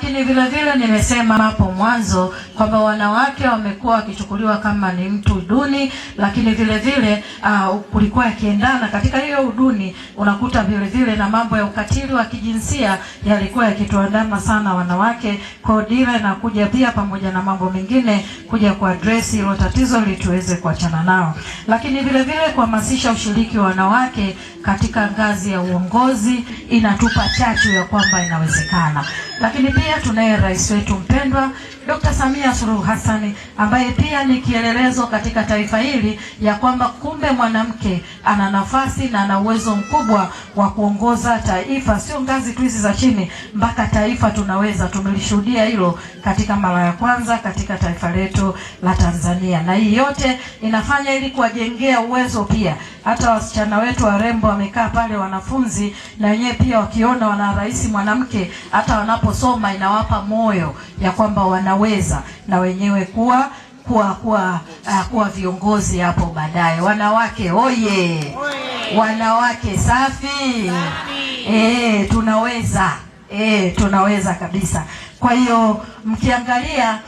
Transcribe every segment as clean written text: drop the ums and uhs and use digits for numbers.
Lakini vile vile nimesema hapo mwanzo kwamba wanawake wamekuwa wakichukuliwa kama ni mtu duni, lakini vile vile kulikuwa yakiendana katika hiyo uduni, unakuta vile vile na mambo ya ukatili wa kijinsia yalikuwa yakituandama sana wanawake. Kwa dira na kuja pia pamoja na mambo mengine kuja ku address hilo tatizo ili tuweze kuachana nao. Lakini vile vile kuhamasisha ushiriki wa wanawake katika ngazi ya uongozi inatupa chachu ya kwamba inawezekana. Lakini pia tunaye rais wetu mpendwa Dr. Samia Suluhu Hassan ambaye pia ni kielelezo katika taifa hili ya kwamba kumbe mwanamke ana nafasi na ana uwezo mkubwa wa kuongoza taifa, sio ngazi tu hizi za chini, mpaka taifa tunaweza. Tumelishuhudia hilo katika mara ya kwanza katika taifa letu la Tanzania, na hii yote inafanya ili kuwajengea uwezo pia hata wasichana wetu warembo wamekaa pale, wanafunzi na wenyewe pia wakiona wana rais mwanamke, hata wanaposoma inawapa moyo ya kwamba wanaweza na wenyewe kuwa viongozi hapo baadaye. Wanawake oye! Wanawake safi! Tunaweza. Tunaweza kabisa. Kwa hiyo mkiangalia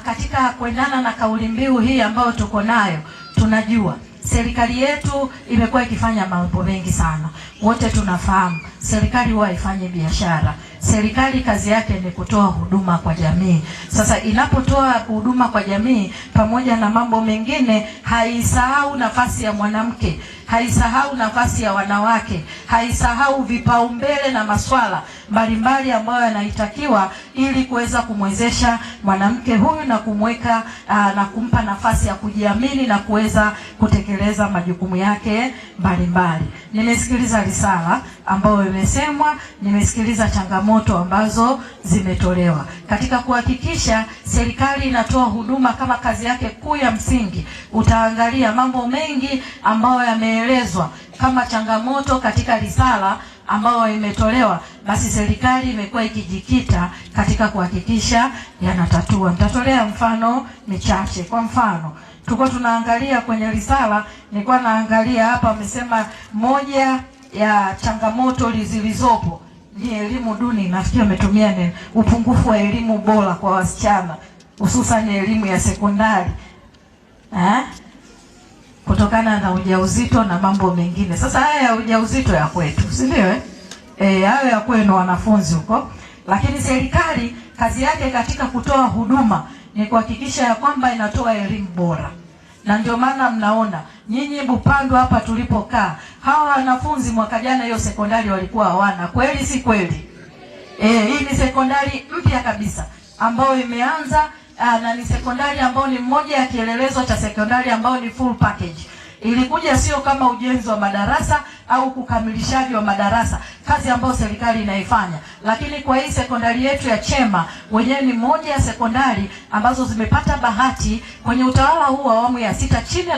katika kuendana na kauli mbiu hii ambayo tuko nayo, tunajua serikali yetu imekuwa ikifanya mambo mengi sana. Wote tunafahamu serikali huwa haifanye biashara. Serikali kazi yake ni kutoa huduma kwa jamii. Sasa inapotoa huduma kwa jamii, pamoja na mambo mengine, haisahau nafasi ya mwanamke, haisahau nafasi ya wanawake, haisahau vipaumbele na masuala mbalimbali ambayo yanahitakiwa ili kuweza kumwezesha mwanamke huyu na kumweka na kumpa nafasi ya kujiamini na kuweza kutekeleza majukumu yake mbalimbali. Nimesikiliza risala ambayo imesemwa, nimesikiliza changamoto ambazo zimetolewa katika kuhakikisha serikali inatoa huduma kama kazi yake kuu ya msingi. Utaangalia mambo mengi ambayo yameelezwa kama changamoto katika risala ambayo imetolewa, basi serikali imekuwa ikijikita katika kuhakikisha yanatatua. Nitatolea mfano michache. Kwa mfano, tulikuwa tunaangalia kwenye risala, nilikuwa naangalia hapa, amesema moja ya changamoto zilizopo ni elimu duni. Nafikiri umetumia ni upungufu wa elimu bora kwa wasichana, hususan elimu ya sekondari. Kutokana na ujauzito na mambo mengine. Sasa haya ya ujauzito ya kwetu, si ndio? Hayo ya kwenu wanafunzi huko. Lakini serikali kazi yake katika kutoa huduma ni kuhakikisha ya kwamba inatoa elimu bora. Na ndio maana mnaona nyinyi Bupando hapa tulipokaa, hawa wanafunzi mwaka jana hiyo sekondari walikuwa hawana. Kweli si kweli? Hii ni sekondari mpya kabisa ambayo imeanza na ni sekondari ambayo ni mmoja ya kielelezo cha sekondari ambayo ni full package. Ilikuja sio kama ujenzi wa madarasa au kukamilishaji wa madarasa, kazi ambayo serikali inaifanya. Lakini kwa hii sekondari yetu ya Chema, wenyewe ni moja ya sekondari ambazo zimepata bahati kwenye utawala huu wa awamu ya 6 chini ya